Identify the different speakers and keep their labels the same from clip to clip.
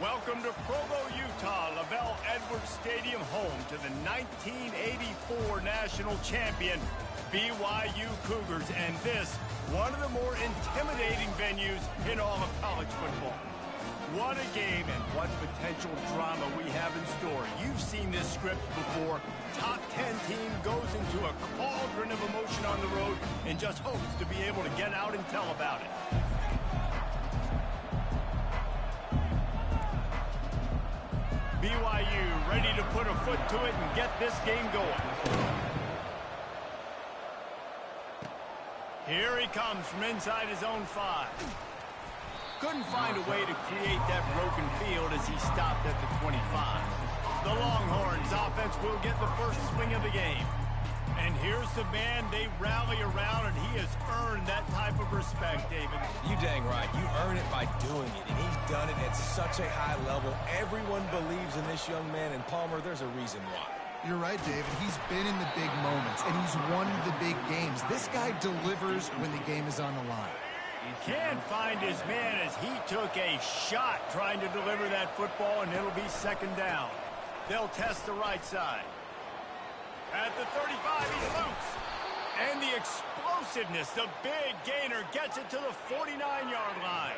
Speaker 1: Welcome to Provo, Utah, Lavelle Edwards Stadium, home to the 1984 national champion BYU Cougars, and this, one of the more intimidating venues in all of college football. What a game and what potential drama we have in store. You've seen this script before. Top 10 team goes into a cauldron of emotion on the road and just hopes to be able to get out and tell about it. BYU ready to put a foot to it and get this game going. Here he comes from inside his own 5. Couldn't find a way to create that broken field as he stopped at the 25. The Longhorns offense will get the first swing of the game. And here's the man they rally around, and he has earned that type of respect, David.
Speaker 2: You dang right. You earn it by doing it, and he's done it at such a high level. Everyone believes in this young man, and Palmer, there's a reason why.
Speaker 3: You're right, David. He's been in the big moments, and he's won the big games. This guy delivers when the game is on the line.
Speaker 1: Can't find his man as he took a shot trying to deliver that football, and it'll be second down. They'll test the right side. At the 35, he's loose. And the explosiveness, the big gainer, gets it to the 49-yard line.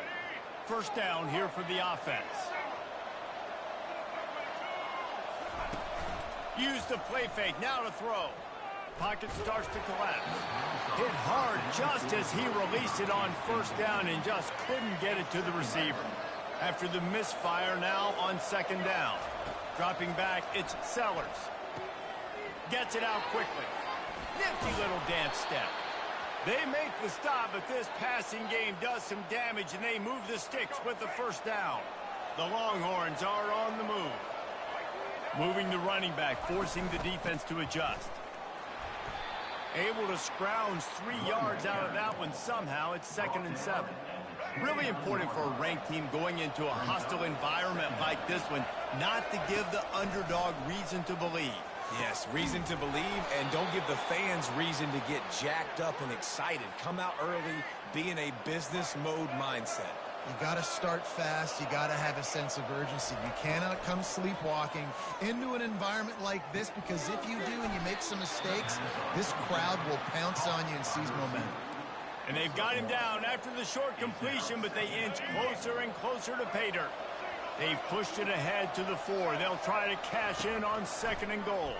Speaker 1: First down here for the offense. Use the play fake, now to throw. Pocket starts to collapse. Hit hard just as he released it on first down and just couldn't get it to the receiver. After the misfire, now on second down. Dropping back, it's Sellers. Gets it out quickly. Nifty little dance step. They make the stop, but this passing game does some damage, and they move the sticks with the first down. The Longhorns are on the move. Moving the running back, forcing the defense to adjust. Able to scrounge 3 yards out of that one somehow. It's 2nd and 7. Really important for a ranked team going into a hostile environment like this one, not to give the underdog reason to believe.
Speaker 2: Yes, reason to believe, and don't give the fans reason to get jacked up and excited. Come out early, be in a business mode mindset.
Speaker 3: You got to start fast. You got to have a sense of urgency. You cannot come sleepwalking into an environment like this, because if you do and you make some mistakes, this crowd will pounce on you and seize momentum.
Speaker 1: And they've got him down after the short completion, but they inch closer and closer to pay dirt. They've pushed it ahead to the 4. They'll try to cash in on 2nd and goal.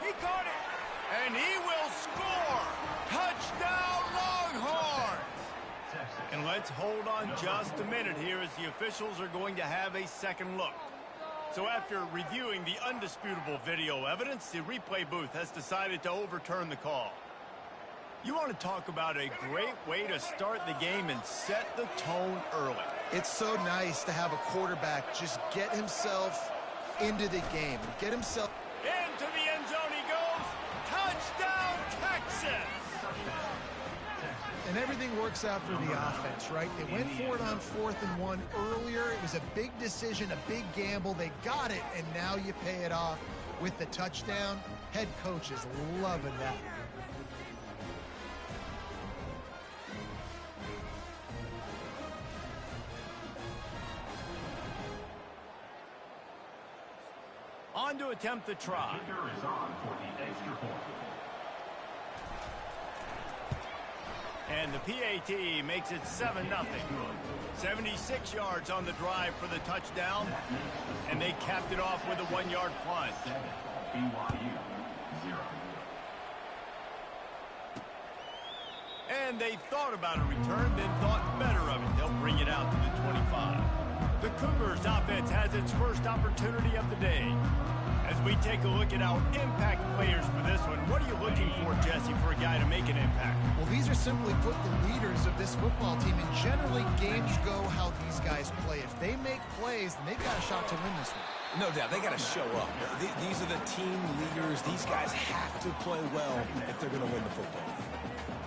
Speaker 1: He caught it, and he will score. Touchdown, Longhorns! And let's hold on just a minute here as the officials are going to have a second look. So after reviewing the undisputable video evidence, the replay booth has decided to overturn the call. You want to talk about a great way to start the game and set the tone early.
Speaker 3: It's so nice to have a quarterback just get himself into the game. Get himself
Speaker 1: into the end zone he goes. Touchdown, Texas!
Speaker 3: And everything works out for the offense, right? They went for it on 4th and 1 earlier. It was a big decision, a big gamble. They got it, and now you pay it off with the touchdown. Head coach is loving that.
Speaker 1: On to attempt the try. And the PAT makes it 7-0. 76 yards on the drive for the touchdown. And they capped it off with a 1-yard plunge. And they thought about a return, then thought better of it. They'll bring it out to the 25. The Cougars offense has its first opportunity of the day. As we take a look at our impact players for this one, what are you looking for, Jesse, for a guy to make an impact?
Speaker 3: Well, these are simply put the leaders of this football team, and generally games go how these guys play. If they make plays, then they've got a shot to win this one.
Speaker 2: No doubt, they got to show up. These are the team leaders. These guys have to play well if they're going to win the football.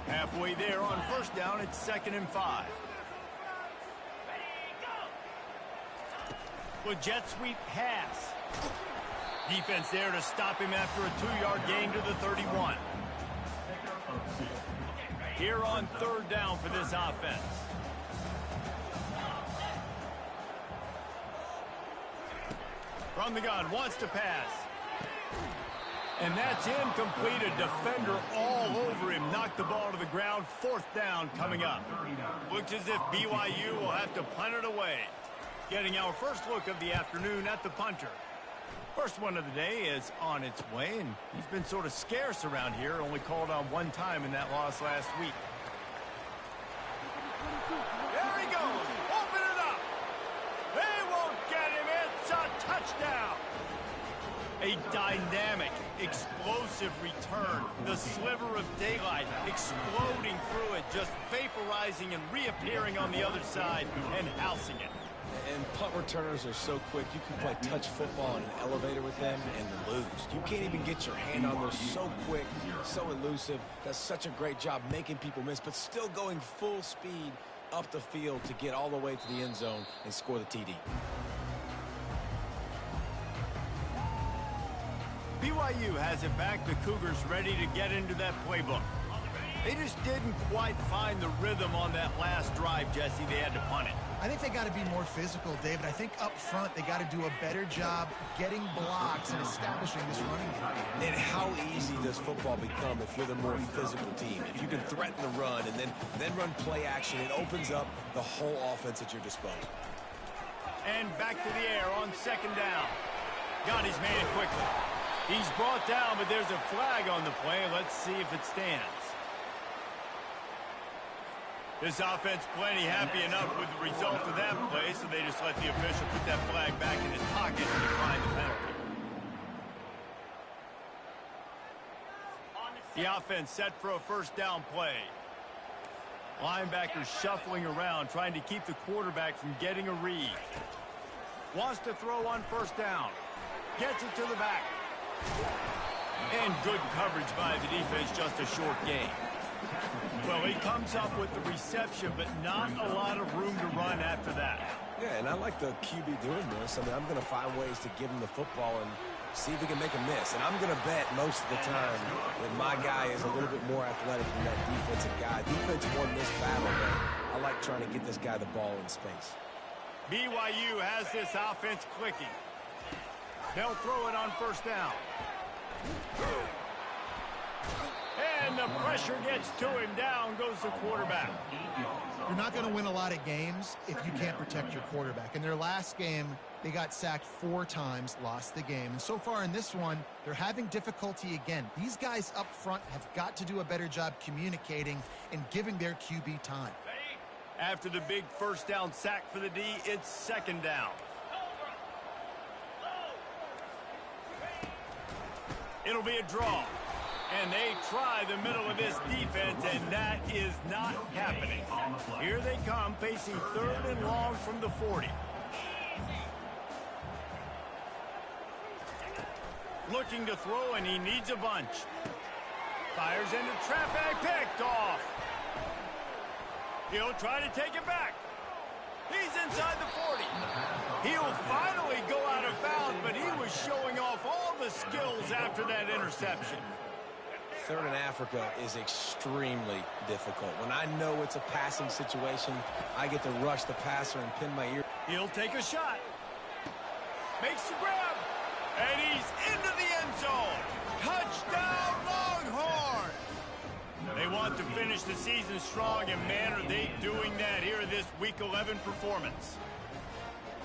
Speaker 1: Halfway there on first down, it's 2nd and 5. With jet sweep pass. Defense there to stop him after a 2-yard gain to the 31. Here on 3rd down for this offense. From the gun, wants to pass. And that's incomplete. A defender all over him. Knocked the ball to the ground. 4th down coming up. Looks as if BYU will have to punt it away. Getting our first look of the afternoon at the punter. First one of the day is on its way, and he's been sort of scarce around here. Only called on 1 time in that loss last week. There he goes. Open it up. They won't get him. It's a touchdown. A dynamic, explosive return. The sliver of daylight exploding through it, just vaporizing and reappearing on the other side and housing it.
Speaker 2: And punt returners are so quick. You can play touch football in an elevator with them and lose. You can't even get your hand on those. So quick, so elusive. Does such a great job making people miss, but still going full speed up the field to get all the way to the end zone and score the TD.
Speaker 1: BYU has it back. The Cougars ready to get into that playbook. They just didn't quite find the rhythm on that last drive, Jesse. They had to punt it.
Speaker 3: I think they got to be more physical, David. I think up front they got to do a better job getting blocks and establishing this running game.
Speaker 2: And how easy does football become if you're the more physical team? If you can threaten the run and then run play action, it opens up the whole offense at your disposal.
Speaker 1: And back to the air on 2nd down. Got his man quickly. He's brought down, but there's a flag on the play. Let's see if it stands. This offense plenty happy enough with the result of that play, so they just let the official put that flag back in his pocket and decline the penalty. The offense set for a 1st down play. Linebackers shuffling around, trying to keep the quarterback from getting a read. Wants to throw on 1st down. Gets it to the back. And good coverage by the defense, just a short gain. Well, he comes up with the reception, but not a lot of room to run after that.
Speaker 2: Yeah, and I like the QB doing this. I mean, I'm going to find ways to give him the football and see if he can make a miss. And I'm going to bet most of the time that my guy is a little bit more athletic than that defensive guy. Defense won this battle, but I like trying to get this guy the ball in space.
Speaker 1: BYU has this offense clicking. They'll throw it on 1st down. And the pressure gets to him. Down goes the quarterback.
Speaker 3: You're not going to win a lot of games if you can't protect your quarterback. In their last game, they got sacked 4 times, lost the game. And so far in this one, they're having difficulty again. These guys up front have got to do a better job communicating and giving their QB time.
Speaker 1: After the big 1st down sack for the D, it's 2nd down. It'll be a draw. And they try the middle of this defense, and that is not happening. Here they come, facing 3rd and long from the 40. Looking to throw, and he needs a bunch. Fires into traffic, picked off. He'll try to take it back. He's inside the 40. He'll finally go out of bounds, but he was showing off all the skills after that interception.
Speaker 2: 3rd and Africa is extremely difficult. When I know it's a passing situation, I get to rush the passer and pin my ear.
Speaker 1: He'll take a shot. Makes the grab. And he's into the end zone. Touchdown, Longhorn! They want to finish the season strong, and man, are they doing that here in this Week 11 performance.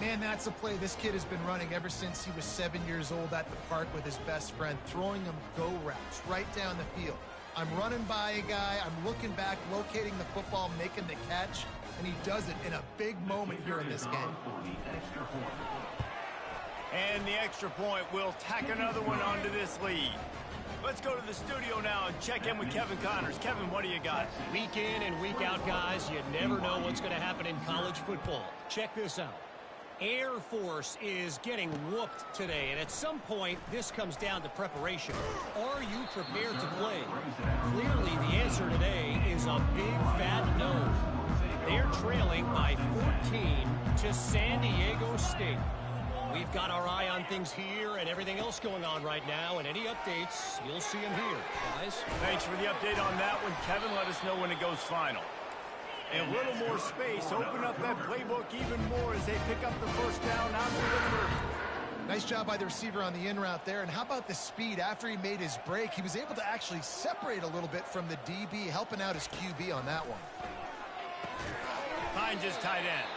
Speaker 3: Man, that's a play this kid has been running ever since he was 7 years old at the park with his best friend, throwing him go routes right down the field. I'm running by a guy, I'm looking back, locating the football, making the catch, and he does it in a big moment here in this game.
Speaker 1: And the extra point will tack another one onto this lead. Let's go to the studio now and check in with Kevin Connors. Kevin, what do you got?
Speaker 4: Week in and week out, guys, you never know what's going to happen in college football. Check this out. Air Force is getting whooped today, and at some point, this comes down to preparation. Are you prepared to play? Clearly, the answer today is a big fat no. They're trailing by 14 to San Diego State. We've got our eye on things here and everything else going on right now, and any updates, you'll see them here, guys.
Speaker 1: Thanks for the update on that one, Kevin. Let us know when it goes final. A little more space. Open up that playbook even more as they pick up the 1st down out of the 30.
Speaker 3: Nice job by the receiver on the in route there. And how about the speed after he made his break? He was able to actually separate a little bit from the DB, helping out his QB on that one.
Speaker 1: Finds his tight end.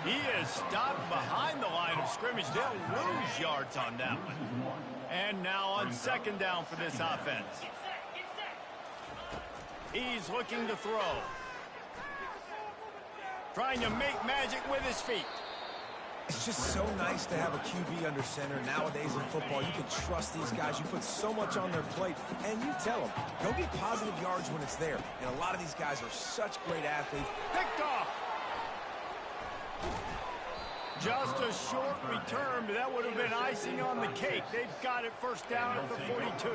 Speaker 1: He is stopped behind the line of scrimmage. They'll lose yards on that one. And now on second down for this offense. He's looking to throw. Trying to make magic with his feet.
Speaker 2: It's just so nice to have a QB under center. Nowadays in football, you can trust these guys. You put so much on their plate, and you tell them, go get positive yards when it's there. And a lot of these guys are such great athletes.
Speaker 1: Picked off. Just a short return, but that would have been icing on the cake. They've got it first down at the 42.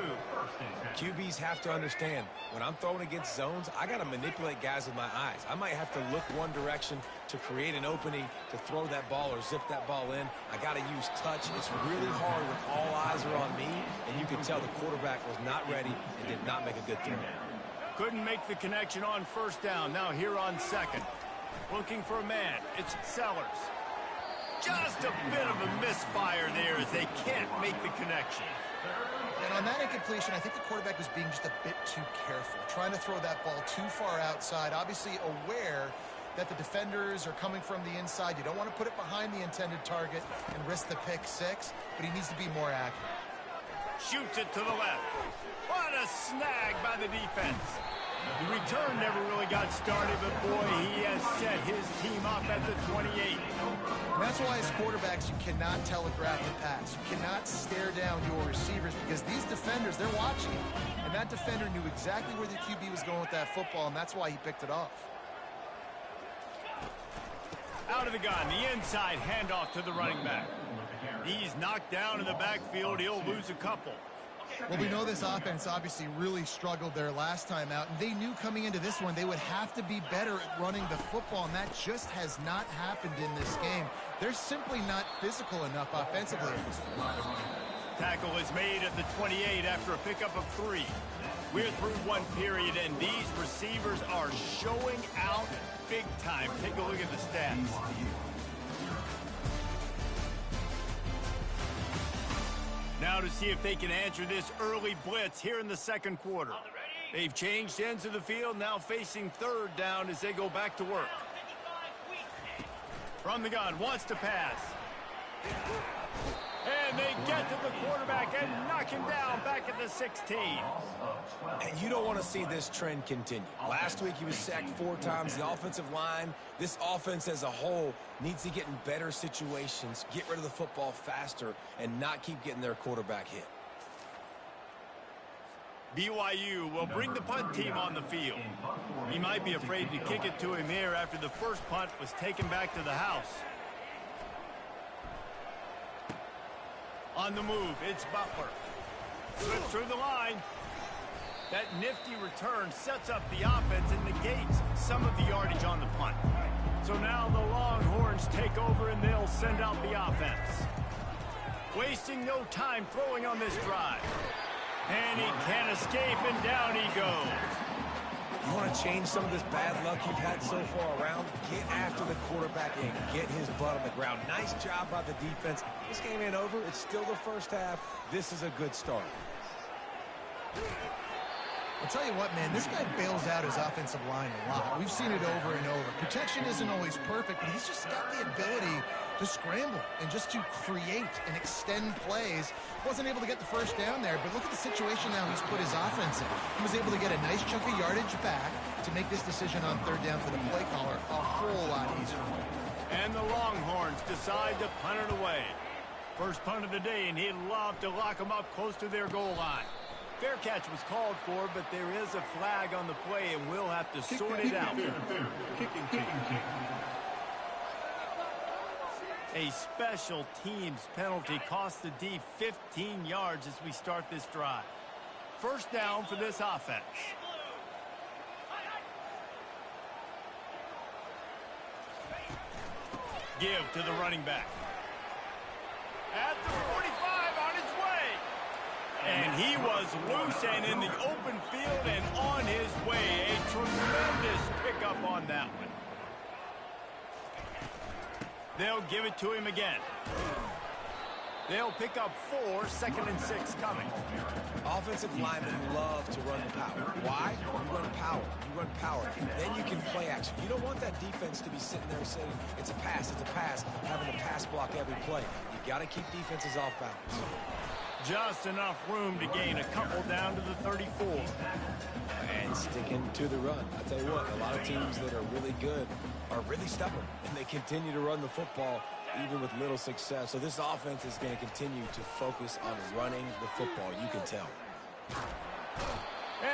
Speaker 2: QBs have to understand, when I'm throwing against zones, I got to manipulate guys with my eyes. I might have to look one direction to create an opening to throw that ball or zip that ball in. I got to use touch. It's really hard when all eyes are on me, and you can tell the quarterback was not ready and did not make a good throw.
Speaker 1: Couldn't make the connection on first down. Now here on second. Looking for a man. It's Sellers. Just a bit of a misfire there as they can't make the connection.
Speaker 3: And on that incompletion, I think the quarterback was being just a bit too careful, trying to throw that ball too far outside, obviously aware that the defenders are coming from the inside. You don't want to put it behind the intended target and risk the pick six, but he needs to be more accurate.
Speaker 1: Shoots it to the left. What a snag by the defense. The return never really got started, but boy, he has set his team up at the 28.
Speaker 3: And that's why as quarterbacks, you cannot telegraph the pass. You cannot stare down your receivers because these defenders, they're watching you. And that defender knew exactly where the QB was going with that football, and that's why he picked it off.
Speaker 1: Out of the gun, the inside handoff to the running back. He's knocked down in the backfield. He'll lose a couple.
Speaker 3: Well, we know this offense obviously really struggled their last time out, and they knew coming into this one they would have to be better at running the football, and that just has not happened in this game. They're simply not physical enough offensively at this point.
Speaker 1: Tackle is made at the 28 after a pickup of 3. We're through one period, and these receivers are showing out big time. Take a look at the stats. Now to see if they can answer this early blitz here in the second quarter. They've changed ends of the field, now facing third down as they go back to work. From the gun, wants to pass. And they get to the quarterback and knock him down back at the 16.
Speaker 2: And you don't want to see this trend continue. Last week he was sacked 4 times. The offensive line, this offense as a whole, needs to get in better situations, get rid of the football faster, and not keep getting their quarterback hit.
Speaker 1: BYU will bring the punt team on the field. He might be afraid to kick it to him here after the first punt was taken back to the house. On the move, it's Butler. Slips through the line. That nifty return sets up the offense and negates some of the yardage on the punt. So now the Longhorns take over and they'll send out the offense. Wasting no time throwing on this drive. And he can't escape, and down he goes.
Speaker 2: You want to change some of this bad luck you've had so far around? Get after the quarterback and get his butt on the ground. Nice job by the defense. This game ain't over. It's still the first half. This is a good start.
Speaker 3: I'll tell you what, man, this guy bails out his offensive line a lot. We've seen it over and over. Protection isn't always perfect, but he's just got the ability to scramble and just to create and extend plays. Wasn't able to get the first down there, but look at the situation now he's put his offense in. He was able to get a nice chunk of yardage back to make this decision on third down for the play caller a whole lot easier.
Speaker 1: And the Longhorns decide to punt it away. First punt of the day, and he'd love to lock them up close to their goal line. Fair catch was called for, but there is a flag on the play, and we'll have to sort it out. A special teams penalty cost the D 15 yards as we start this drive. First down for this offense. Give to the running back. At the 45, on his way. And he was loose and in the open field and on his way. A tremendous pickup on that one. They'll give it to him again. They'll pick up 4, 2nd and 6 coming.
Speaker 2: Offensive linemen love to run the power. Why? You run power. You run power. Then you can play action. You don't want that defense to be sitting there saying, it's a pass, having to pass block every play. You got to keep defenses off balance.
Speaker 1: Just enough room to gain a couple down to the 34.
Speaker 2: And sticking to the run. I'll tell you what, a lot of teams that are really good are really stubborn, and they continue to run the football even with little success. So this offense is going to continue to focus on running the football, you can tell.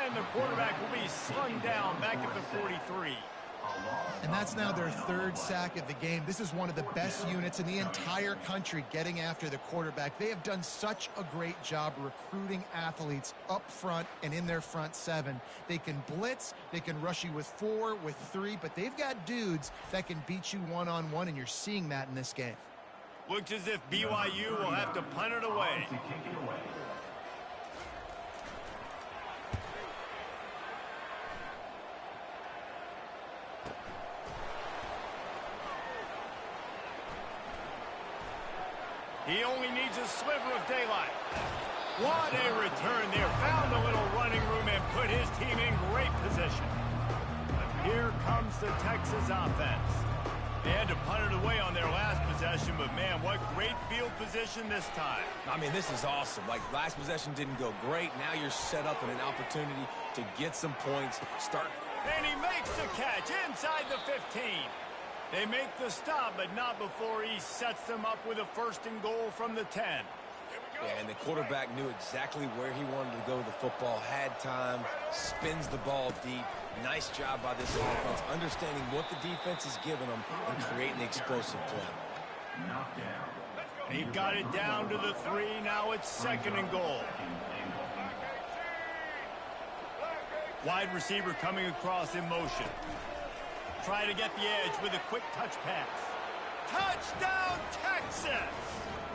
Speaker 1: And the quarterback will be slung down back at the 43.
Speaker 3: And that's now their 3rd sack of the game. This is one of the best units in the entire country getting after the quarterback. They have done such a great job recruiting athletes up front and in their front 7. They can blitz, they can rush you with 4, with 3, but they've got dudes that can beat you one-on-one, and you're seeing that in this game.
Speaker 1: Looks as if BYU will have to punt it away. He only needs a sliver of daylight. What a return there. Found a little running room and put his team in great position. Here comes the Texas offense. They had to punt it away on their last possession, but man, what great field position this time.
Speaker 2: I mean, this is awesome. Like, last possession didn't go great. Now you're set up in an opportunity to get some points.
Speaker 1: And he makes the catch inside the 15. They make the stop, but not before he sets them up with a 1st and goal from the 10.
Speaker 2: Yeah, and the quarterback knew exactly where he wanted to go with the football, had time, spins the ball deep. Nice job by this offense, understanding what the defense is giving them and creating the explosive play.
Speaker 1: He got it down to the 3. Now it's 2nd and goal. Wide receiver coming across in motion. Try to get the edge with a quick touch pass. Touchdown, Texas!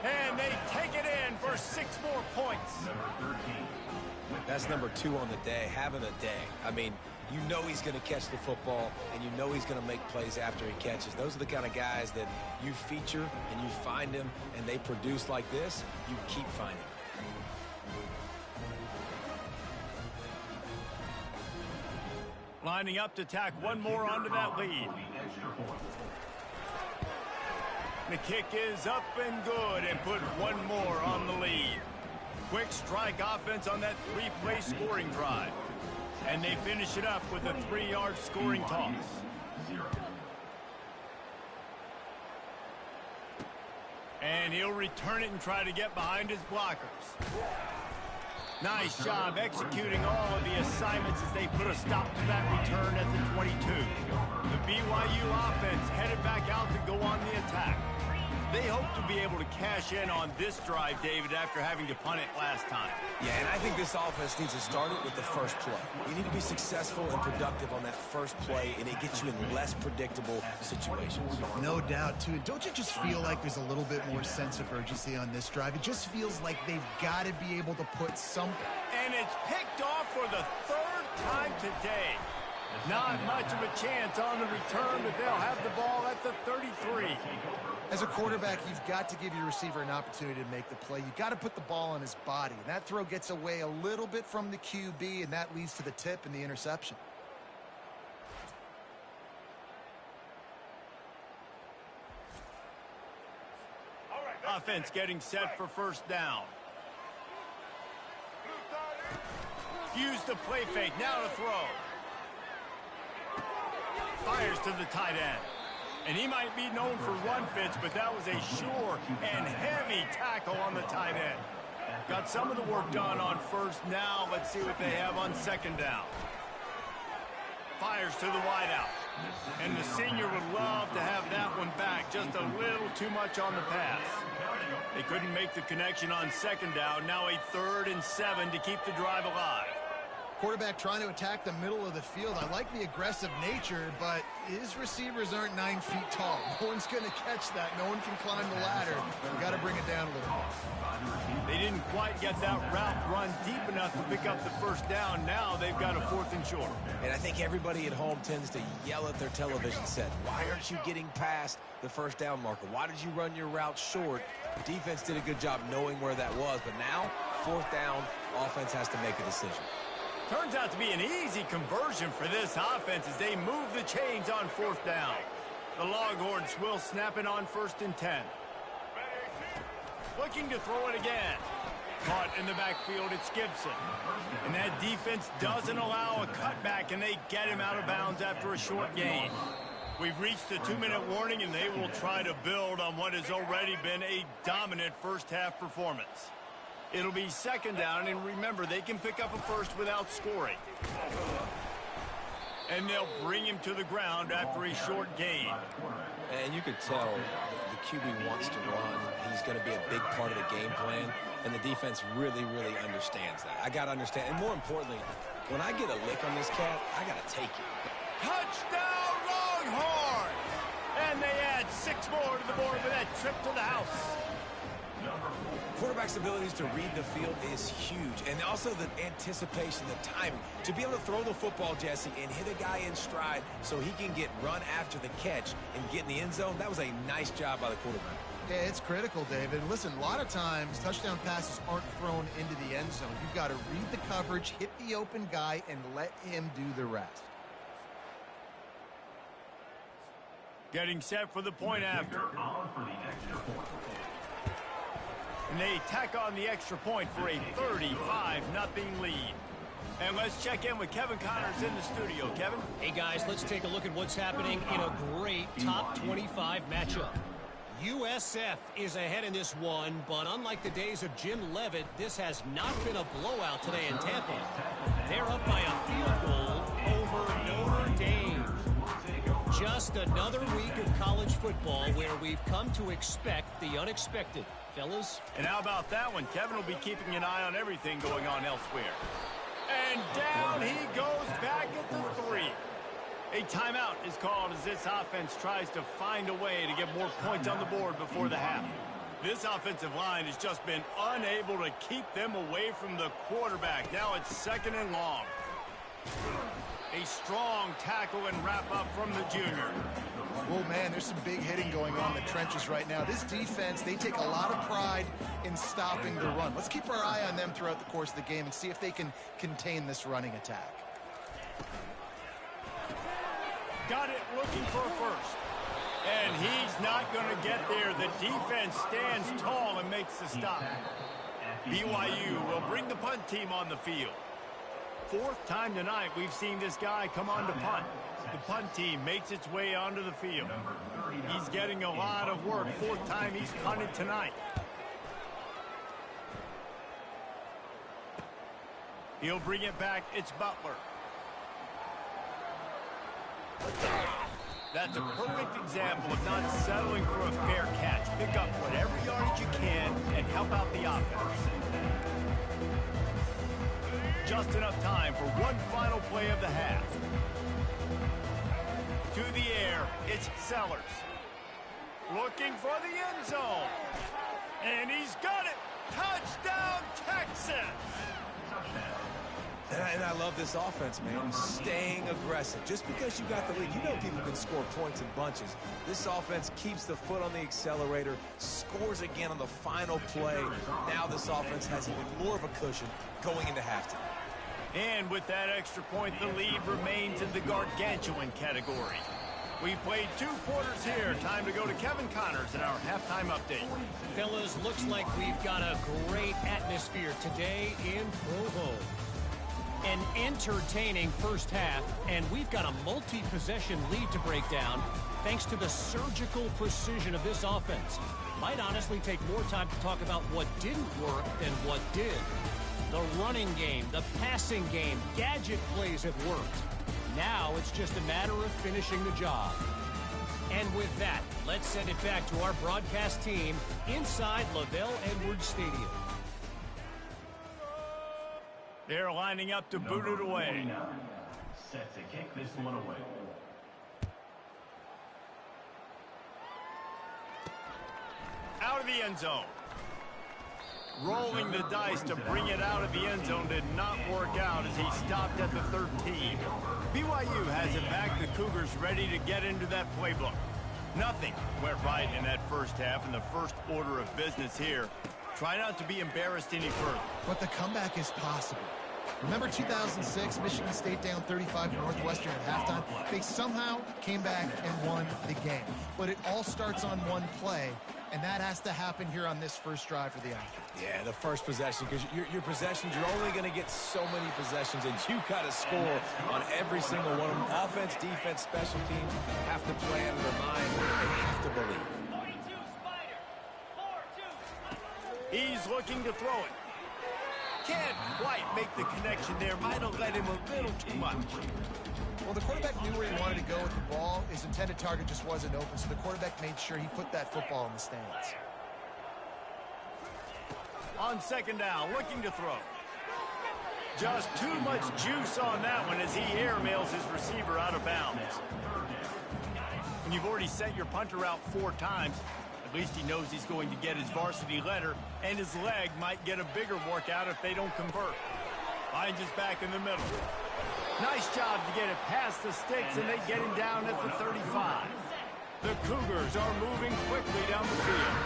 Speaker 1: And they take it in for 6 more points.
Speaker 2: That's number 2 on the day, having a day. I mean, you know he's going to catch the football, and you know he's going to make plays after he catches. Those are the kind of guys that you feature, and you find them, and they produce like this, you keep finding them.
Speaker 1: Lining up to tack one more onto that lead. The kick is up and good and put one more on the lead. Quick strike offense on that 3-play scoring drive. And they finish it up with a 3-yard scoring toss. And he'll return it and try to get behind his blockers. Nice job executing all of the assignments as they put a stop to that return at the 22. The BYU offense headed back out to go on the attack. They hope to be able to cash in on this drive, David, after having to punt it last time.
Speaker 2: Yeah, and I think this offense needs to start it with the first play. You need to be successful and productive on that first play, and it gets you in less predictable situations.
Speaker 3: No doubt, too. And don't you just feel like there's a little bit more sense of urgency on this drive? It just feels like they've got to be able to put some...
Speaker 1: And it's picked off for the 3rd time today. Not much of a chance on the return, but they'll have the ball at the 33.
Speaker 3: As a quarterback, you've got to give your receiver an opportunity to make the play. You've got to put the ball on his body. And that throw gets away a little bit from the QB, and that leads to the tip and the interception.
Speaker 1: Offense getting set for 1st down. Use the play fake, now to throw. Fires to the tight end. And he might be known for run fits, but that was a sure and heavy tackle on the tight end. Got some of the work done on 1st. Now let's see what they have on 2nd down. Fires to the wideout. And the senior would love to have that one back. Just a little too much on the pass. They couldn't make the connection on 2nd down. Now a 3rd and 7 to keep the drive alive.
Speaker 3: Quarterback trying to attack the middle of the field. I like the aggressive nature, but his receivers aren't 9 feet tall. No one's going to catch that. No one can climb the ladder. We've got to bring it down a little bit.
Speaker 1: They didn't quite get that route run deep enough to pick up the first down. Now they've got a 4th and short.
Speaker 2: And I think everybody at home tends to yell at their television set. Why aren't you getting past the first down marker? Why did you run your route short? The defense did a good job knowing where that was, but now 4th down, offense has to make a decision.
Speaker 1: Turns out to be an easy conversion for this offense as they move the chains on 4th down. The Longhorns will snap it on 1st and 10. Looking to throw it again. Caught in the backfield, it's Gibson. And that defense doesn't allow a cutback, and they get him out of bounds after a short gain. We've reached the 2-minute warning, and they will try to build on what has already been a dominant first-half performance. It'll be 2nd down, and remember, they can pick up a first without scoring. And they'll bring him to the ground after a short gain.
Speaker 2: And you could tell the QB wants to run. He's going to be a big part of the game plan, and the defense really, really understands that. I got to understand, and more importantly, when I get a lick on this cat, I got to take it.
Speaker 1: Touchdown, Longhorns! And they add 6 more to the board with that trip to the house.
Speaker 2: Quarterback's abilities to read the field is huge, and also the anticipation, the timing. To be able to throw the football, Jesse, and hit a guy in stride so he can get run after the catch and get in the end zone, that was a nice job by the quarterback.
Speaker 3: Yeah, it's critical, David. Listen, a lot of times touchdown passes aren't thrown into the end zone. You've got to read the coverage, hit the open guy, and let him do the rest.
Speaker 1: Getting set for the point after. And they tack on the extra point for a 35-0 lead. And let's check in with Kevin Connors in the studio. Kevin?
Speaker 4: Hey, guys, let's take a look at what's happening in a great top 25 matchup. USF is ahead in this one, but unlike the days of Jim Leavitt, this has not been a blowout today in Tampa. They're up by a field goal over Notre Dame. Just another week of college football where we've come to expect the unexpected. Fellas?
Speaker 1: And how about that one? Kevin will be keeping an eye on everything going on elsewhere. And down he goes back at the 3. A timeout is called as this offense tries to find a way to get more points on the board before the half. This offensive line has just been unable to keep them away from the quarterback. Now it's 2nd and long. A strong tackle and wrap-up from the junior.
Speaker 3: Well, man, there's some big hitting going on in the trenches right now. This defense, they take a lot of pride in stopping the run. Let's keep our eye on them throughout the course of the game and see if they can contain this running attack.
Speaker 1: Got it, looking for a first. And he's not going to get there. The defense stands tall and makes the stop. BYU will bring the punt team on the field. 4th time tonight we've seen this guy come on to punt. The punt team makes its way onto the field. He's getting a lot of work. 4th time he's punted tonight. He'll bring it back. It's Butler. That's a perfect example of not settling for a fair catch. Pick up whatever yardage you can and help out the offense. Just enough time for one final play of the half. To the air, it's Sellers. Looking for the end zone. And he's got it. Touchdown, Texas!
Speaker 2: And I love this offense, man. Staying aggressive. Just because you got the lead, you know people can score points in bunches. This offense keeps the foot on the accelerator, scores again on the final play. Now this offense has even more of a cushion going into halftime.
Speaker 1: And with that extra point, the lead remains in the gargantuan category. We've played 2 quarters here. Time to go to Kevin Connors in our halftime update.
Speaker 4: Fellas, looks like we've got a great atmosphere today in Provo. An entertaining first half, and we've got a multi-possession lead to break down thanks to the surgical precision of this offense. Might honestly take more time to talk about what didn't work than what did. The running game, the passing game, gadget plays have worked. Now it's just a matter of finishing the job. And with that, let's send it back to our broadcast team inside LaVell Edwards Stadium.
Speaker 1: They're lining up to boot it away.
Speaker 5: Set to kick this one away.
Speaker 1: Out of the end zone. Rolling the dice to bring it out of the end zone did not work out as he stopped at the 13. BYU has it back. The Cougars ready to get into that playbook. Nothing went right in that first half, and the first order of business here. Try not to be embarrassed any further.
Speaker 3: But the comeback is possible. Remember 2006, Michigan State down 35 Northwestern at halftime? They somehow came back and won the game. But it all starts on one play, and that has to happen here on this first drive for the offense.
Speaker 2: Yeah, the first possession, because your possessions, you're only going to get so many possessions, and you got to score on every single one of them. Offense, defense, special teams have to play out of their mind. They have to believe.
Speaker 1: He's looking to throw it. Can't quite make the connection there. Might have let him a little too much.
Speaker 3: Well, the quarterback knew where he wanted to go with the ball. His intended target just wasn't open, so the quarterback made sure he put that football in the stands.
Speaker 1: On second down, looking to throw. Just too much juice on that one as he airmails his receiver out of bounds. When you've already sent your punter out 4 times, at least he knows he's going to get his varsity letter, and his leg might get a bigger workout if they don't convert. Finds his back in the middle. Nice job to get it past the sticks, and they get him down at the 35. The Cougars are moving quickly down the field.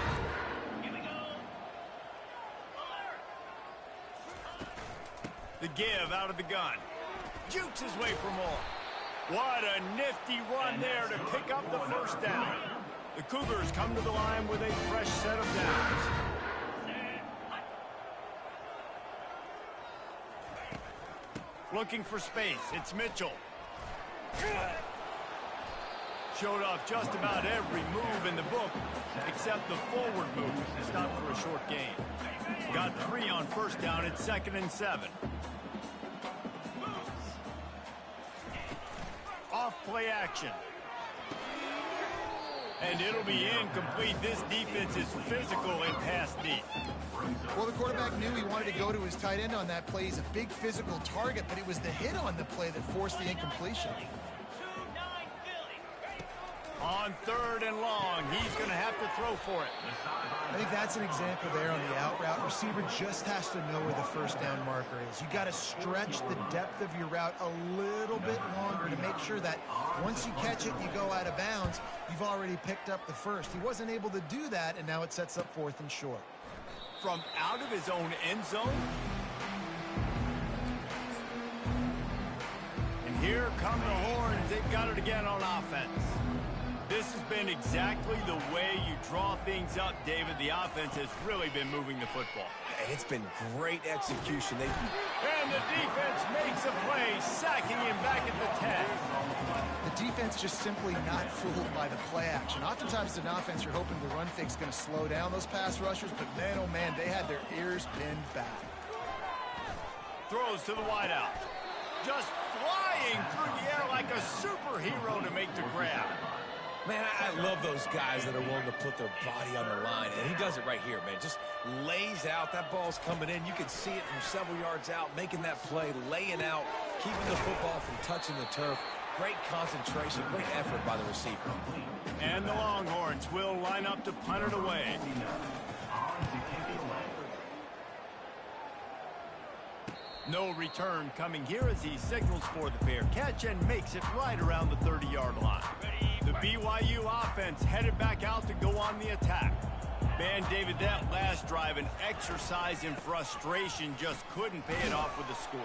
Speaker 1: The give out of the gun. Jukes his way for more. What a nifty run there to pick up the first down. The Cougars come to the line with a fresh set of downs. Looking for space. It's Mitchell. Showed off just about every move in the book except the forward move. Stopped for a short gain. Got 3 on first down. It's 2nd and 7. Off play action. And it'll be incomplete. This defense is physical and pass deep.
Speaker 3: Well, the quarterback knew he wanted to go to his tight end on that play. He's a big physical target, but it was the hit on the play that forced the incompletion.
Speaker 1: On 3rd and long, he's going to have to throw for it.
Speaker 3: I think that's an example there on the out route. Receiver just has to know where the first down marker is. You got to stretch the depth of your route a little bit longer to make sure that once you catch it and you go out of bounds, you've already picked up the first. He wasn't able to do that, and now it sets up 4th and short.
Speaker 1: From out of his own end zone. And here come the horns. They've got it again on offense. This has been exactly the way you draw things up, David. The offense has really been moving the football.
Speaker 2: And it's been great execution.
Speaker 1: And the defense makes a play, sacking him back at the 10.
Speaker 3: The defense just simply not fooled by the play action. Oftentimes, an offense, you're hoping the run fake's going to slow down those pass rushers, but man, oh man, they had their ears pinned back.
Speaker 1: Throws to the wideout. Just flying through the air like a superhero to make the grab.
Speaker 2: Man, I love those guys that are willing to put their body on the line, and he does it right here, man. Just lays out. That ball's coming in. You can see it from several yards out, making that play, laying out, keeping the football from touching the turf. Great concentration, great effort by the receiver.
Speaker 1: And the Longhorns will line up to punt it away. No return coming here as he signals for the fair catch and makes it right around the 30-yard line. The BYU offense headed back out to go on the attack. Man, David, that last drive, an exercise in frustration, just couldn't pay it off with a score.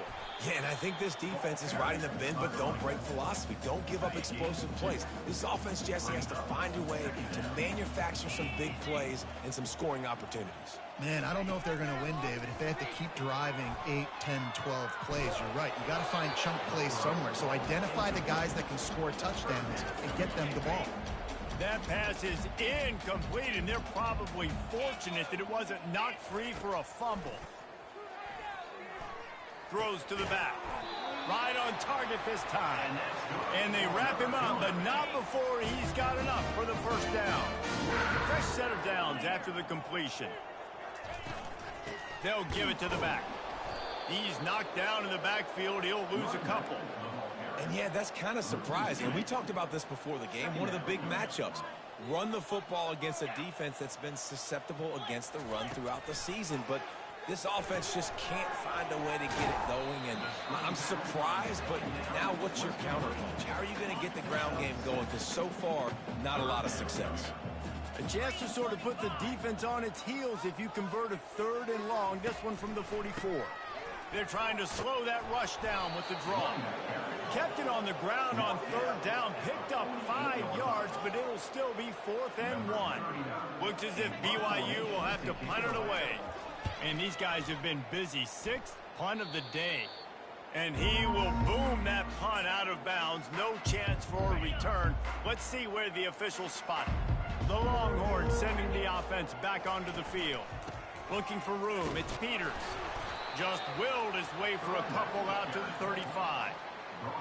Speaker 2: Yeah, and I think this defense is riding the bend, but don't break philosophy. Don't give up explosive plays. This offense, Jesse, has to find a way to manufacture some big plays and some scoring opportunities.
Speaker 3: Man, I don't know if they're going to win, David, if they have to keep driving 8, 10, 12 plays. You're right. You got to find chunk plays somewhere. So identify the guys that can score touchdowns and get them the ball.
Speaker 1: That pass is incomplete, and they're probably fortunate that it wasn't knocked free for a fumble. Throws to the back. Right on target this time. And they wrap him up, but not before he's got enough for the first down. Fresh set of downs after the completion. They'll give it to the back. He's knocked down in the backfield. He'll lose a couple.
Speaker 2: And yeah, that's kind of surprising. And we talked about this before the game. One of the big matchups. Run the football against a defense that's been susceptible against the run throughout the season. But this offense just can't find a way to get it going. And I'm surprised, but now what's your counterpunch? How are you going to get the ground game going? Because so far, not a lot of success.
Speaker 1: A chance to sort of put the defense on its heels if you convert a 3rd and long. This one from the 44. They're trying to slow that rush down with the draw. Kept it on the ground on 3rd down. Picked up 5 yards, but it'll still be 4th and 1. Looks as if BYU will have to punt it away. And these guys have been busy. 6th punt of the day. And he will boom that punt out of bounds. No chance for a return. Let's see where the officials spot it. The Longhorns sending the offense back onto the field. Looking for room. It's Peters. Just willed his way for a couple out to the 35.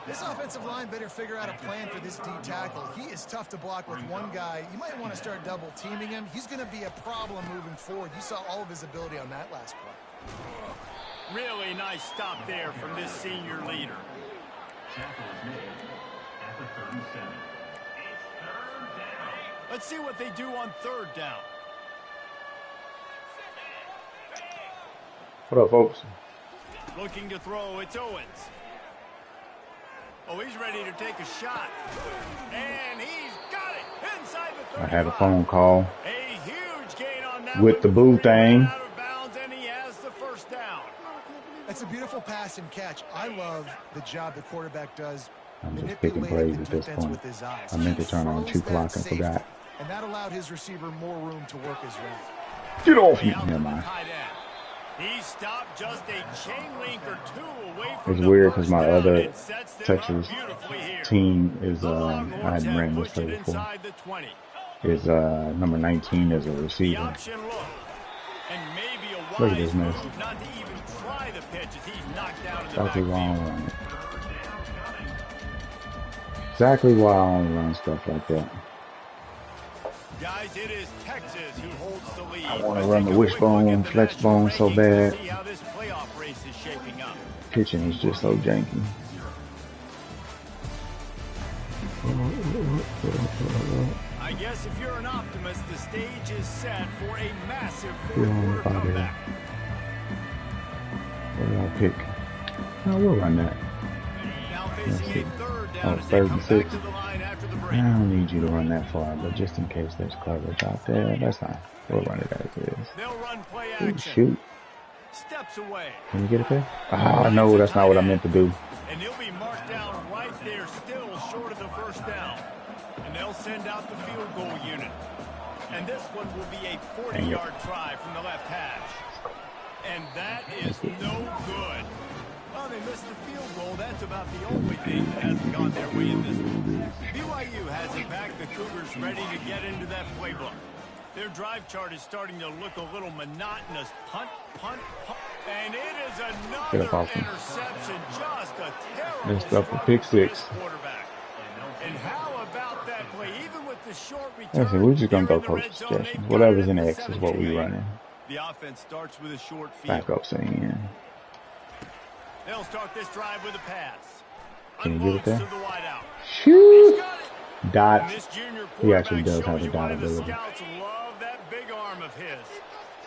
Speaker 3: This offensive line better figure out a plan for this D tackle. He is tough to block with one guy. You might want to start double teaming him. He's going to be a problem moving forward. You saw all of his ability on that last play.
Speaker 1: Really nice stop there from this senior leader.
Speaker 5: Tackle is made at the 37. It's 3rd down.
Speaker 1: Let's see what they do on 3rd down.
Speaker 6: What up, folks?
Speaker 1: Looking to throw, it's Owens. Oh, he's ready to take a shot. And he's got it inside the 35.
Speaker 6: I had a phone call
Speaker 1: A huge gain on that
Speaker 6: with the boo thing.
Speaker 1: out of bounds, and he has the 1st down.
Speaker 3: That's a beautiful pass and catch. I love the job the quarterback does.
Speaker 6: I'm just picking plays at this point.
Speaker 3: With his eyes.
Speaker 6: I meant to turn on 2 clock. I forgot.
Speaker 3: And that allowed his receiver more room to work his route.
Speaker 6: Get off me. Never mind.
Speaker 1: He stopped just a chain link or 2 away from
Speaker 6: It's
Speaker 1: the
Speaker 6: weird because my
Speaker 1: first down
Speaker 6: other
Speaker 1: and sets them up
Speaker 6: Texas
Speaker 1: beautifully here.
Speaker 6: team is,
Speaker 1: The
Speaker 6: I
Speaker 1: Longhorns
Speaker 6: hadn't
Speaker 1: have
Speaker 6: ran this
Speaker 1: pushed
Speaker 6: play
Speaker 1: it
Speaker 6: before,
Speaker 1: inside the 20.
Speaker 6: is number 19 is a
Speaker 1: The
Speaker 6: receiver.
Speaker 1: option look. And maybe a
Speaker 6: Look at
Speaker 1: wise
Speaker 6: this mess.
Speaker 1: move not to even try the pitch as he's knocked down in the
Speaker 6: Exactly why I
Speaker 1: backfield.
Speaker 6: don't run it. Exactly why I don't run stuff like that.
Speaker 1: Guys, it is Texas who holds the lead.
Speaker 6: I want to
Speaker 1: Let's
Speaker 6: run
Speaker 1: take
Speaker 6: the
Speaker 1: a quick
Speaker 6: wishbone,
Speaker 1: look at the
Speaker 6: flex
Speaker 1: national
Speaker 6: bone so
Speaker 1: rankings
Speaker 6: bad.
Speaker 1: to see how this playoff race is shaping up.
Speaker 6: Pitching is just so janky.
Speaker 1: I guess if you're an optimist, the stage is set for a massive
Speaker 6: Yeah,
Speaker 1: fourth-quarter
Speaker 6: about it.
Speaker 1: comeback.
Speaker 6: What do I pick? No, we'll run that.
Speaker 1: Now facing a 3rd down as they
Speaker 6: 3rd
Speaker 1: come
Speaker 6: and
Speaker 1: back
Speaker 6: 6.
Speaker 1: to the line after the
Speaker 6: I
Speaker 1: break.
Speaker 6: don't need you to run that far, but just in case there's coverage out there, that's fine. We'll run it as is.
Speaker 1: They'll run play
Speaker 6: Ooh,
Speaker 1: action.
Speaker 6: shoot.
Speaker 1: Steps away.
Speaker 6: Can you get it there? Ah, no, that's not what I meant to do.
Speaker 1: And he'll be marked down right there, still short of the 1st down. And they'll send out the field goal unit. And this one will be a 40-yard try from the left hash. And that is no good. Well, they missed the field goal. That's about the only thing that hasn't gone their way in this one. BYU has it back. The Cougars ready to get into that playbook. Their drive chart is starting to look a little monotonous. Punt, punt, punt. And it is another interception. Just a terrible
Speaker 6: Messed up a
Speaker 1: start
Speaker 6: pick
Speaker 1: for this
Speaker 6: 6.
Speaker 1: quarterback. And how about that play? Even with the short return,
Speaker 6: Listen, we're just going to
Speaker 1: here
Speaker 6: go
Speaker 1: in the
Speaker 6: coach
Speaker 1: red zone,
Speaker 6: suggestions.
Speaker 1: they've got
Speaker 6: Whatever's
Speaker 1: it
Speaker 6: in
Speaker 1: at
Speaker 6: X is what we
Speaker 1: 17.
Speaker 6: running.
Speaker 1: The offense starts with a short field.
Speaker 6: Backups in.
Speaker 1: They'll start this drive with a pass.
Speaker 6: Can you get it there?
Speaker 1: To the wideout.
Speaker 6: Shoot!
Speaker 1: He's got it.
Speaker 6: Dot.
Speaker 1: And this junior
Speaker 6: He actually
Speaker 1: quarterback
Speaker 6: does have
Speaker 1: shows
Speaker 6: a
Speaker 1: you why
Speaker 6: dot
Speaker 1: the
Speaker 6: ability.
Speaker 1: Scouts love that big arm of his.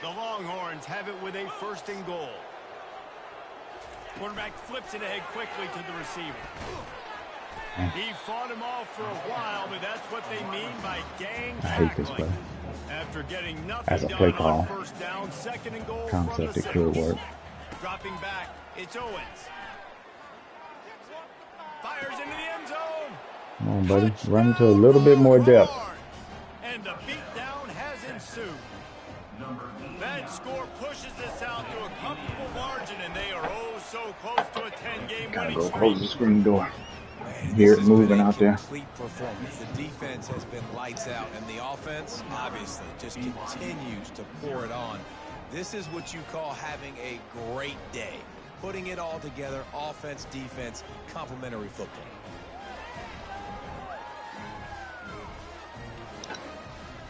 Speaker 1: The Longhorns have it with a 1st and goal. Quarterback flips it ahead quickly to the receiver. He fought him off for a while, but that's what they mean by gang
Speaker 6: I hate this
Speaker 1: tackling.
Speaker 6: play.
Speaker 1: After getting
Speaker 6: As
Speaker 1: nothing
Speaker 6: a play
Speaker 1: done
Speaker 6: call.
Speaker 1: on 1st down, 2nd and goal
Speaker 6: Concept,
Speaker 1: from
Speaker 6: it
Speaker 1: the
Speaker 6: could
Speaker 1: 6.
Speaker 6: work.
Speaker 1: Dropping back, it's Owens. Fires into the end zone.
Speaker 6: Come on, buddy. Run into a little bit more depth.
Speaker 1: And the beatdown has ensued. That score pushes us out to a comfortable margin, and they are oh so close to a 10-game
Speaker 6: Gotta
Speaker 1: winning
Speaker 6: go
Speaker 1: streak.
Speaker 6: close the screen door.
Speaker 2: Man,
Speaker 6: Hear
Speaker 2: this
Speaker 6: it
Speaker 2: has been
Speaker 6: moving
Speaker 2: a
Speaker 6: out there.
Speaker 2: complete performance. The defense has been lights out, and the offense, obviously, just continues to pour it on. This is what you call having a great day. Putting it all together, offense, defense, complementary football.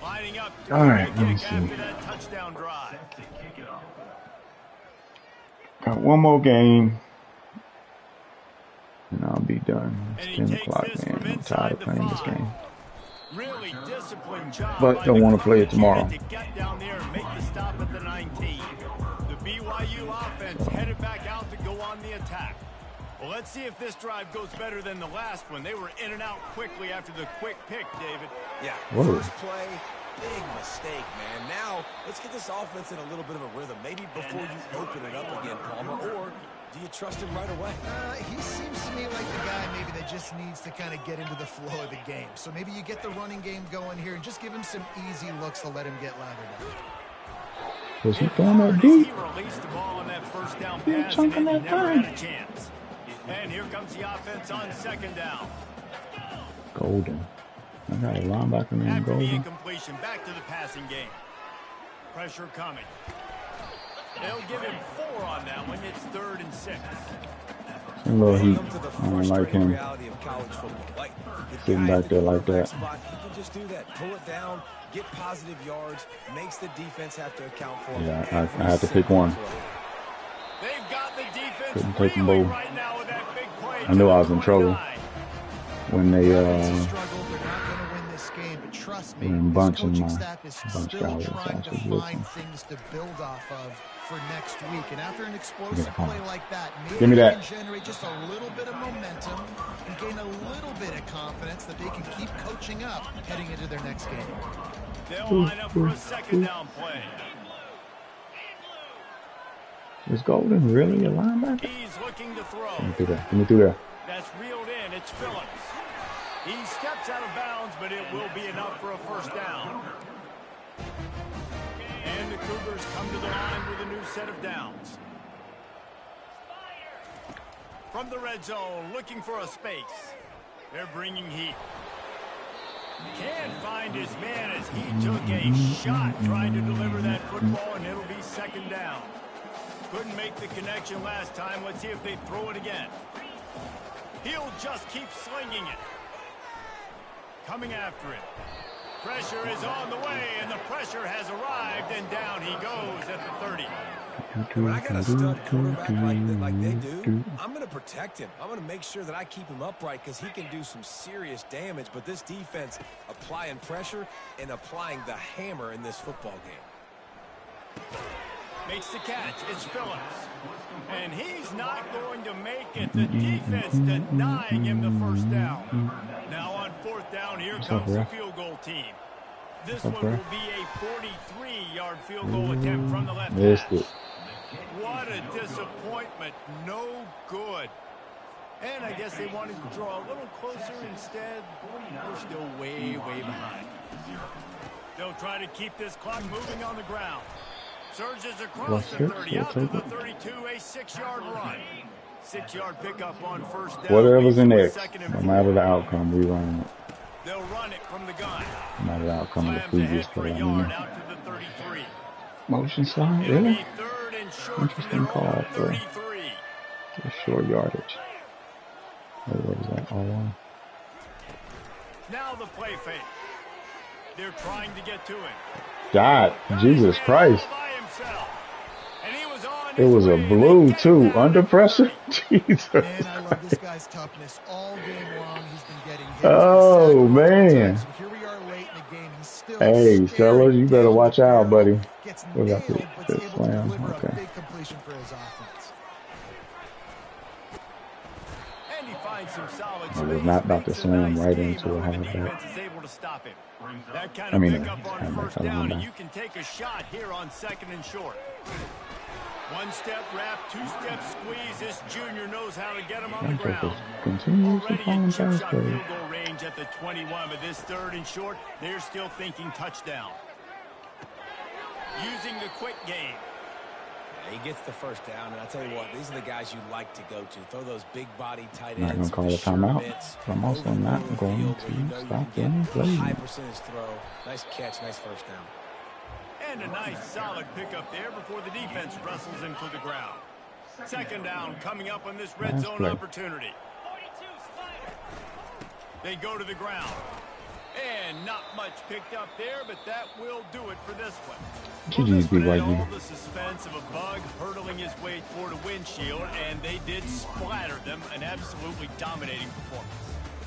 Speaker 1: Lining up
Speaker 6: All right,
Speaker 1: to
Speaker 6: let me
Speaker 1: kick after
Speaker 6: see.
Speaker 1: that touchdown drive.
Speaker 5: Set to kick it off.
Speaker 6: Got one more game, and I'll be done. It's 10 o'clock, man. I'm tired of playing this game.
Speaker 1: Really disciplined job,
Speaker 6: but don't want to play it tomorrow.
Speaker 1: To get down there and make the stop at the 19. The BYU offense headed back out to go on the attack. Well, let's see if this drive goes better than the last one. They were in and out quickly after the quick pick, David.
Speaker 2: Yeah,
Speaker 6: Whoa.
Speaker 2: First play, big mistake, man. Now, let's get this offense in a little bit of a rhythm. Maybe before you open it up again, Palmer, or do you trust him right away?
Speaker 3: He seems to me like the guy maybe that just needs to kind of get into the flow of the game. So maybe you get the running game going here and just give him some easy looks to let him get lathered up.
Speaker 6: Was he throwing that deep?
Speaker 1: He released the ball on that first down pass and he never had a chance. And here comes the offense on second down.
Speaker 6: Golden. I got a linebacker named
Speaker 1: After the
Speaker 6: Golden.
Speaker 1: incompletion, back to the passing game. Pressure coming. They'll give him 4 on that one. It's 3rd and 6.
Speaker 6: A little heat.
Speaker 2: Come to the
Speaker 6: I don't like him
Speaker 2: reality of college football. Like, the
Speaker 6: sitting
Speaker 2: guy
Speaker 6: back there like that.
Speaker 2: spot, he can just do that. Pull it down, get positive yards, makes the defense have to account for him.
Speaker 6: Yeah, I had to pick one.
Speaker 1: They've got the defense
Speaker 6: Couldn't take them
Speaker 1: reeling
Speaker 6: both.
Speaker 1: right now with that big play.
Speaker 6: I knew I was in trouble when they
Speaker 3: Struggle, they're not going to win this game, but trust me,
Speaker 6: when
Speaker 3: this
Speaker 6: bunching
Speaker 3: coaching
Speaker 6: my
Speaker 3: staff is
Speaker 6: bunch
Speaker 3: still
Speaker 6: guys
Speaker 3: trying to
Speaker 6: actually
Speaker 3: find
Speaker 6: listen.
Speaker 3: things to build off of for next week. And after an explosive
Speaker 6: Yeah,
Speaker 3: play like that, maybe
Speaker 6: give me
Speaker 3: they
Speaker 6: that.
Speaker 3: can generate just a little bit of momentum and gain a little bit of confidence that they can keep coaching up heading into their next game.
Speaker 1: They'll line up for a second down play.
Speaker 6: Is Golden really a linebacker?
Speaker 1: He's looking to throw.
Speaker 6: Give me through there. Give me through there.
Speaker 1: That's reeled in. It's Phillips. He steps out of bounds, but it will be enough for a first down. And the Cougars come to the line with a new set of downs. From the red zone, looking for a space. They're bringing heat. Can't find his man as he took a shot trying to deliver that football, and it'll be second down. Couldn't make the connection last time. Let's see if they throw it again. He'll just keep slinging it. Coming after it. Pressure is on the way, and the pressure has arrived, and down he goes at the 30.
Speaker 2: When I got a stud quarterback like they do, I'm going to protect him. I'm going to make sure that I keep him upright because he can do some serious damage. But this defense applying pressure and applying the hammer in this football game.
Speaker 1: Makes the catch. It's Phillips. And he's not going to make it. The defense denying him the first down. Now on 4th down, here comes the field goal team. This one will be a 43-yard field goal attempt from the left hash. What a disappointment. No good. And I guess they wanted to draw a little closer. Instead, they're still way, way behind. They'll try to keep this clock moving on the ground. Surges across the 30, out to the 32, a 6-yard run. 6-yard pickup on first down.
Speaker 6: Whatever's in there, no matter the outcome, we run it.
Speaker 1: They'll run it from the gun.
Speaker 6: No matter the outcome of the previous play.
Speaker 1: Out to the 33.
Speaker 6: Motion slide,
Speaker 1: It'll
Speaker 6: really?
Speaker 1: be 3rd and short
Speaker 6: Interesting call for
Speaker 1: 33.
Speaker 6: a short yardage. What was that? All one.
Speaker 1: Now the play fake. They're trying to get to him.
Speaker 6: God, Jesus Christ.
Speaker 1: And he was on
Speaker 6: It was a blue, too. Under pressure? Jesus.
Speaker 3: Man, I love this guy's toughness. All game long, he's been getting hit.
Speaker 6: Oh, man.
Speaker 3: So here we are late in the game. He's still
Speaker 6: Hey, fellas, you better watch out, buddy.
Speaker 3: Gets
Speaker 6: We got
Speaker 3: nailed,
Speaker 6: the
Speaker 3: but is able to
Speaker 6: slam.
Speaker 3: deliver
Speaker 6: Okay.
Speaker 3: a big completion for his offense.
Speaker 1: And he finds some solid
Speaker 6: I was
Speaker 1: space.
Speaker 6: not about to
Speaker 1: Makes a
Speaker 6: slam
Speaker 1: nice
Speaker 6: right
Speaker 1: game,
Speaker 6: into
Speaker 1: but
Speaker 6: a
Speaker 1: the
Speaker 6: halfback.
Speaker 1: defense is able to stop him. That kind
Speaker 6: I
Speaker 1: of
Speaker 6: mean,
Speaker 1: pickup on
Speaker 6: halfback,
Speaker 1: first
Speaker 6: I don't
Speaker 1: down,
Speaker 6: know.
Speaker 1: and you can take a shot here on 2nd and short. One step wrap, 2-step squeeze. This junior knows how to get him on the ground.
Speaker 6: Continues to
Speaker 1: Already
Speaker 6: fall
Speaker 1: in
Speaker 6: in
Speaker 1: chip
Speaker 6: pass
Speaker 1: shot
Speaker 6: play.
Speaker 1: field goal range at the 21, but this 3rd and short, they're still thinking touchdown. Using the quick game.
Speaker 2: Yeah, he gets the first down, and I tell you what, these are the guys you like to go to. Throw those big body tight
Speaker 6: I'm not
Speaker 2: ends.
Speaker 6: going to call a timeout, but I'm also not going to stop any plays.
Speaker 2: High percentage throw. Nice catch, nice first down.
Speaker 1: And a nice solid pickup there before the defense wrestles him to the ground. 2nd down coming up on this red
Speaker 6: Nice
Speaker 1: zone
Speaker 6: play.
Speaker 1: opportunity. They go to the ground. And not much picked up there, but that will do it for this one.
Speaker 6: GG,
Speaker 1: Well, this one had
Speaker 6: BYU.
Speaker 1: all the suspense of a bug hurtling his way toward a windshield, and they did splatter them. An absolutely dominating performance.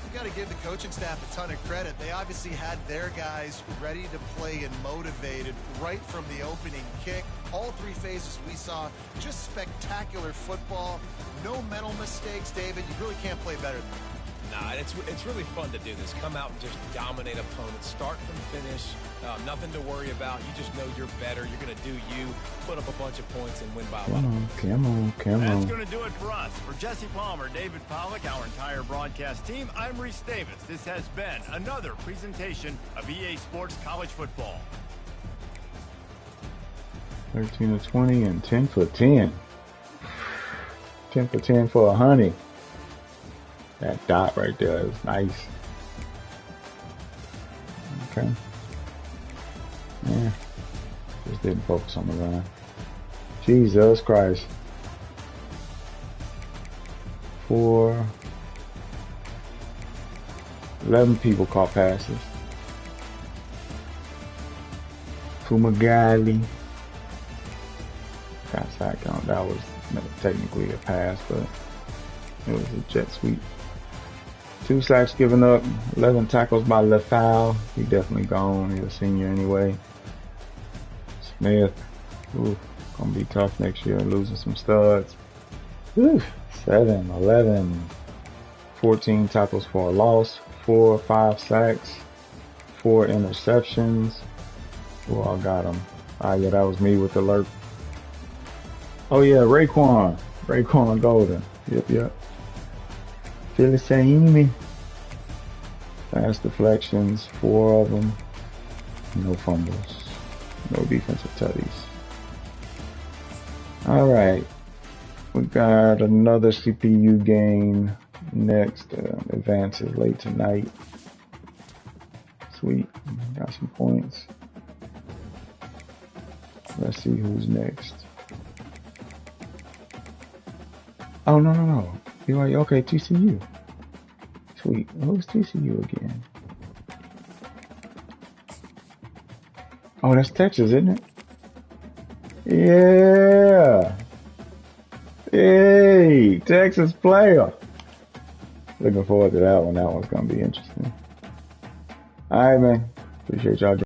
Speaker 3: You got to give the coaching staff a ton of credit. They obviously had their guys ready to play and motivated right from the opening kick. All three phases we saw, just spectacular football. No mental mistakes, David. You really can't play better than that.
Speaker 2: Nah, it's really fun to do this. Come out and just dominate opponents. Start from finish. Nothing to worry about. You just know you're better. You're going to do you. Put up a bunch of points and win by a lot.
Speaker 6: Come on.
Speaker 1: That's going to do it for us. For Jesse Palmer, David Pollack, our entire broadcast team, I'm Reese Davis. This has been another presentation of EA Sports College Football.
Speaker 6: 13 of 20 and 10 for 10. 10 for 10 for 100. That dot right there is nice. Okay. Yeah. Just didn't focus on the run. Jesus Christ. 11 people caught passes. Fumagalli got sacked on. That was technically a pass, but it was a jet sweep. 2 sacks given up, 11 tackles by LaFowl. He definitely gone. He's a senior anyway. Smith, gonna be tough next year, losing some studs. 7, 11, 14 tackles for a loss, 4 5 sacks, 4 interceptions. Oh, I got him. Yeah, that was me with the alert. Oh yeah, Raekwon Golden. Yep. Philly Saimi. Fast deflections, 4 of them. No fumbles. No defensive tutties. Alright. We got another CPU game next. Advances late tonight. Sweet. Got some points. Let's see who's next. Oh, no. BYU, okay, TCU. Sweet. Who's TCU again? Oh, that's Texas, isn't it? Yeah. Hey, Texas player. Looking forward to that one. That one's going to be interesting. All right, man. Appreciate y'all.